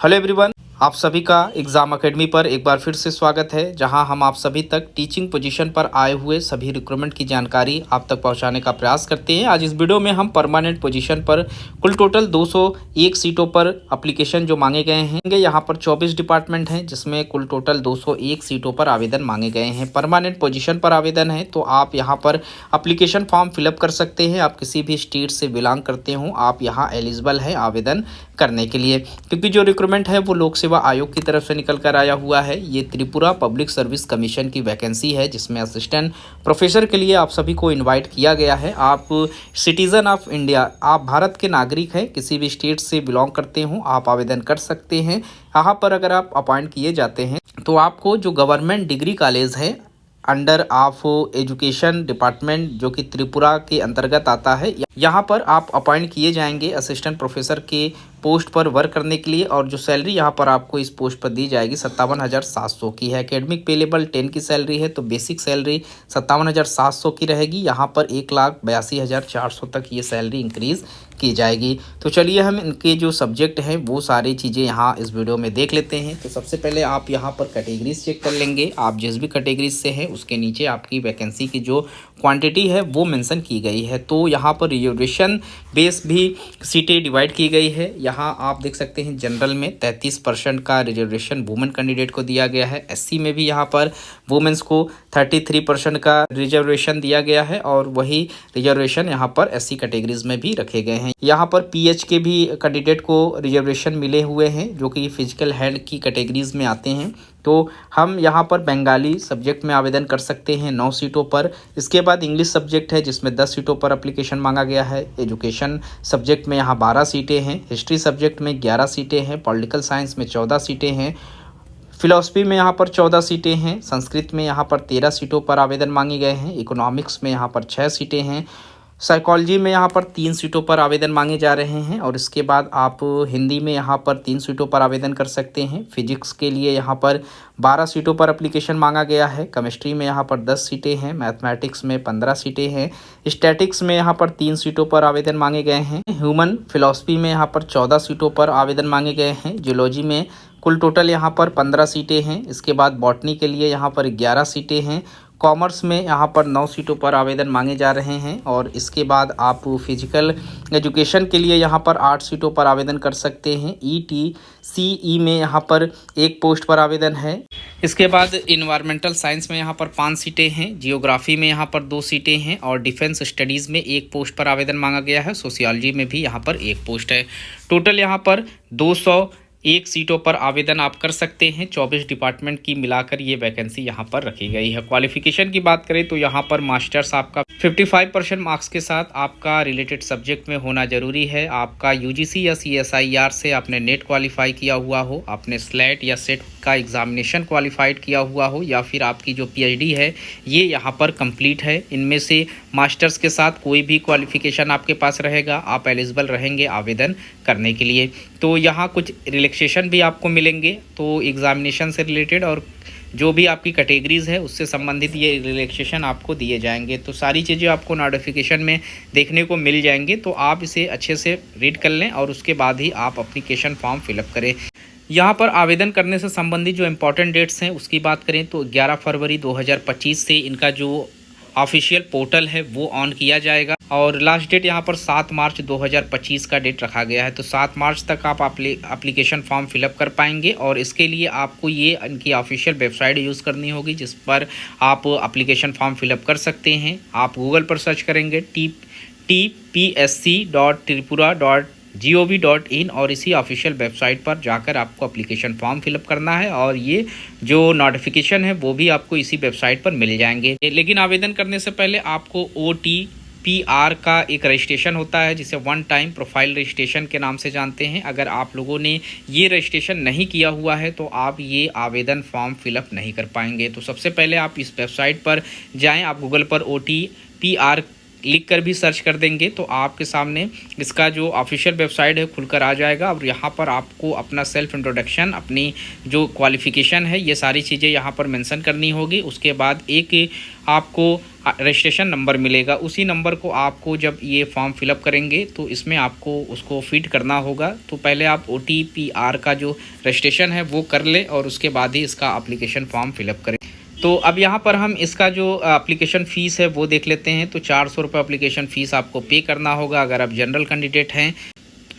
Hello everyone, आप सभी का एग्ज़ाम एकेडमी पर एक बार फिर से स्वागत है, जहां हम आप सभी तक टीचिंग पोजीशन पर आए हुए सभी रिक्रूटमेंट की जानकारी आप तक पहुंचाने का प्रयास करते हैं। आज इस वीडियो में हम परमानेंट पोजीशन पर कुल टोटल 201 सीटों पर एप्लीकेशन जो मांगे गए हैं, यहां पर 24 डिपार्टमेंट हैं, जिसमें कुल टोटल 201 सीटों पर आवेदन मांगे गए हैं। परमानेंट पोजीशन पर आवेदन है तो आप यहाँ पर एप्लीकेशन फॉर्म फिलअप कर सकते हैं। आप किसी भी स्टेट से बिलोंग करते हो, आप यहाँ एलिजिबल है आवेदन करने के लिए, क्योंकि जो रिक्रूटमेंट है वो लोक सेवा आयोग की तरफ से निकल कर आया हुआ है। ये त्रिपुरा पब्लिक सर्विस कमीशन की वैकेंसी है, जिसमें असिस्टेंट प्रोफेसर के लिए आप सभी को इनवाइट किया गया है। आप सिटीजन ऑफ इंडिया, आप भारत के नागरिक हैं, किसी भी स्टेट से बिलोंग करते हो, आप आवेदन कर सकते हैं। यहाँ पर अगर आप अपॉइंट किए जाते हैं तो आपको जो गवर्नमेंट डिग्री कॉलेज है अंडर ऑफ एजुकेशन डिपार्टमेंट, जो कि त्रिपुरा के अंतर्गत आता है, यहाँ पर आप अपॉइंट किए जाएंगे असिस्टेंट प्रोफेसर के पोस्ट पर वर्क करने के लिए। और जो सैलरी यहाँ पर आपको इस पोस्ट पर दी जाएगी 57,700 की है। एकेडमिक पे लेवल 10 की सैलरी है, तो बेसिक सैलरी 57,700 की रहेगी। यहाँ पर 1,82,400 तक ये सैलरी इंक्रीज़ की जाएगी। तो चलिए हम इनके जो सब्जेक्ट हैं वो सारी चीज़ें यहाँ इस वीडियो में देख लेते हैं। तो सबसे पहले आप यहाँ पर कैटेगरीज चेक कर लेंगे। आप जिस भी कैटेगरीज से हैं उसके नीचे आपकी वैकेंसी की जो क्वांटिटी है वो मेंशन की गई है। तो यहाँ पर रिजर्वेशन बेस भी सीटें डिवाइड की गई है। यहाँ आप देख सकते हैं जनरल में 33% का रिजर्वेशन वुमेन कैंडिडेट को दिया गया है। एससी में भी यहाँ पर वुमेन्स को 33% का रिजर्वेशन दिया गया है, और वही रिजर्वेशन यहाँ पर एससी कैटेगरीज में भी रखे गए हैं। यहाँ पर पीएच के भी कैंडिडेट को रिजर्वेशन मिले हुए हैं, जो कि फिजिकल हेल्थ की कैटेगरीज में आते हैं। तो हम यहाँ पर बंगाली सब्जेक्ट में आवेदन कर सकते हैं 9 सीटों पर। इसके बाद इंग्लिश सब्जेक्ट है, जिसमें 10 सीटों पर एप्लीकेशन मांगा गया है। एजुकेशन सब्जेक्ट में यहाँ 12 सीटें हैं। हिस्ट्री सब्जेक्ट में 11 सीटें हैं। पॉलिटिकल साइंस में 14 सीटें हैं। फिलॉसफी में यहाँ पर 14 सीटें हैं। संस्कृत में यहाँ पर 13 सीटों पर आवेदन मांगे गए हैं। इकोनॉमिक्स में यहाँ पर 6 सीटें हैं। साइकोलॉजी में यहाँ पर 3 सीटों पर आवेदन मांगे जा रहे हैं। और इसके बाद आप हिंदी में यहाँ पर 3 सीटों पर आवेदन कर सकते हैं। फिजिक्स के लिए यहाँ पर 12 सीटों पर एप्लीकेशन मांगा गया है। केमिस्ट्री में यहाँ पर 10 सीटें हैं। मैथमेटिक्स में 15 सीटें हैं। स्टैटिक्स में यहाँ पर 3 सीटों पर आवेदन मांगे गए हैं। ह्यूमन फिलॉसफी में यहाँ पर 14 सीटों पर आवेदन मांगे गए हैं। जियोलॉजी में कुल टोटल यहाँ पर 15 सीटें हैं। इसके बाद बॉटनी के लिए यहाँ पर 11 सीटें हैं। कॉमर्स में यहाँ पर 9 सीटों पर आवेदन मांगे जा रहे हैं। और इसके बाद आप फिजिकल एजुकेशन के लिए यहाँ पर 8 सीटों पर आवेदन कर सकते हैं। ETCE में यहाँ पर 1 पोस्ट पर आवेदन है। इसके बाद इन्वायरमेंटल साइंस में यहाँ पर 5 सीटें हैं। जियोग्राफी में यहाँ पर 2 सीटें हैं। और डिफेंस स्टडीज़ में 1 पोस्ट पर आवेदन मांगा गया है। सोशियोलॉजी में भी यहाँ पर 1 पोस्ट है। टोटल यहाँ पर 201 सीटों पर आवेदन आप कर सकते हैं। 24 डिपार्टमेंट की मिलाकर ये वैकेंसी यहाँ पर रखी गई है। क्वालिफिकेशन की बात करें तो यहाँ पर मास्टर्स आपका 55% मार्क्स के साथ आपका रिलेटेड सब्जेक्ट में होना जरूरी है। आपका यूजीसी या CSIR से आपने नेट क्वालिफाई किया हुआ हो, आपने स्लेट या सेट का एग्जामिनेशन क्वालिफाइड किया हुआ हो, या फिर आपकी जो PhD है ये यहाँ पर कंप्लीट है। इनमें से मास्टर्स के साथ कोई भी क्वालिफिकेशन आपके पास रहेगा, आप एलिजिबल रहेंगे आवेदन करने के लिए। तो यहाँ कुछ रिलैक्सेशन भी आपको मिलेंगे, तो एग्जामिनेशन से रिलेटेड और जो भी आपकी कैटेगरीज़ है उससे संबंधित ये रिलैक्सेशन आपको दिए जाएंगे। तो सारी चीज़ें आपको नोटिफिकेशन में देखने को मिल जाएंगे। तो आप इसे अच्छे से रीड कर लें और उसके बाद ही आप एप्लीकेशन फॉर्म फिलअप करें। यहाँ पर आवेदन करने से संबंधित जो इम्पोर्टेंट डेट्स हैं उसकी बात करें तो 11 फरवरी 2025 से इनका जो ऑफिशियल पोर्टल है वो ऑन किया जाएगा। और लास्ट डेट यहाँ पर 7 मार्च 2025 का डेट रखा गया है। तो 7 मार्च तक आप एप्लीकेशन फॉर्म फिलअप कर पाएंगे। और इसके लिए आपको ये इनकी ऑफिशियल वेबसाइट यूज़ करनी होगी, जिस पर आप एप्लीकेशन फॉर्म फिलअप कर सकते हैं। आप गूगल पर सर्च करेंगे tpsc.tripura.gov.in और इसी ऑफिशियल वेबसाइट पर जाकर आपको एप्लीकेशन फॉर्म फिलअप करना है। और ये जो नोटिफिकेशन है वो भी आपको इसी वेबसाइट पर मिल जाएंगे। लेकिन आवेदन करने से पहले आपको OTPR का एक रजिस्ट्रेशन होता है, जिसे वन टाइम प्रोफाइल रजिस्ट्रेशन के नाम से जानते हैं। अगर आप लोगों ने ये रजिस्ट्रेशन नहीं किया हुआ है तो आप ये आवेदन फॉर्म फिलअप नहीं कर पाएंगे। तो सबसे पहले आप इस वेबसाइट पर जाएं, आप गूगल पर OTPR लिख कर भी सर्च कर देंगे तो आपके सामने इसका जो ऑफिशियल वेबसाइट है खुलकर आ जाएगा। और यहाँ पर आपको अपना सेल्फ इंट्रोडक्शन, अपनी जो क्वालिफ़िकेशन है, ये सारी चीज़ें यहाँ पर मेंशन करनी होगी। उसके बाद एक आपको रजिस्ट्रेशन नंबर मिलेगा, उसी नंबर को आपको जब ये फॉर्म फिलअप करेंगे तो इसमें आपको उसको फीड करना होगा। तो पहले आप OTPR का जो रजिस्ट्रेशन है वो कर ले और उसके बाद ही इसका एप्लीकेशन फॉर्म फिलअप करें। तो अब यहाँ पर हम इसका जो एप्लीकेशन फ़ीस है वो देख लेते हैं। तो 400 रुपये एप्लीकेशन फ़ीस आपको पे करना होगा अगर आप जनरल कैंडिडेट हैं।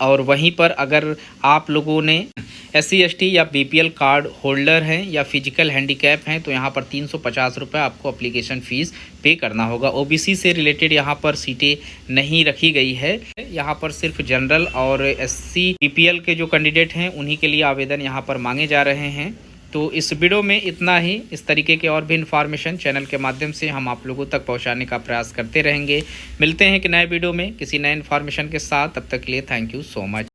और वहीं पर अगर आप लोगों ने SC ST या BPL कार्ड होल्डर हैं या फिजिकल हैंडीकैप हैं तो यहाँ पर 350 रुपये आपको एप्लीकेशन फ़ीस पे करना होगा। OBC से रिलेटेड यहाँ पर सीटें नहीं रखी गई है, यहाँ पर सिर्फ जनरल और SC BPL के जो कैंडिडेट हैं उन्हीं के लिए आवेदन यहाँ पर मांगे जा रहे हैं। तो इस वीडियो में इतना ही। इस तरीके के और भी इन्फॉर्मेशन चैनल के माध्यम से हम आप लोगों तक पहुंचाने का प्रयास करते रहेंगे। मिलते हैं कि नए वीडियो में किसी नए इन्फॉर्मेशन के साथ। तब तक के लिए थैंक यू सो मच।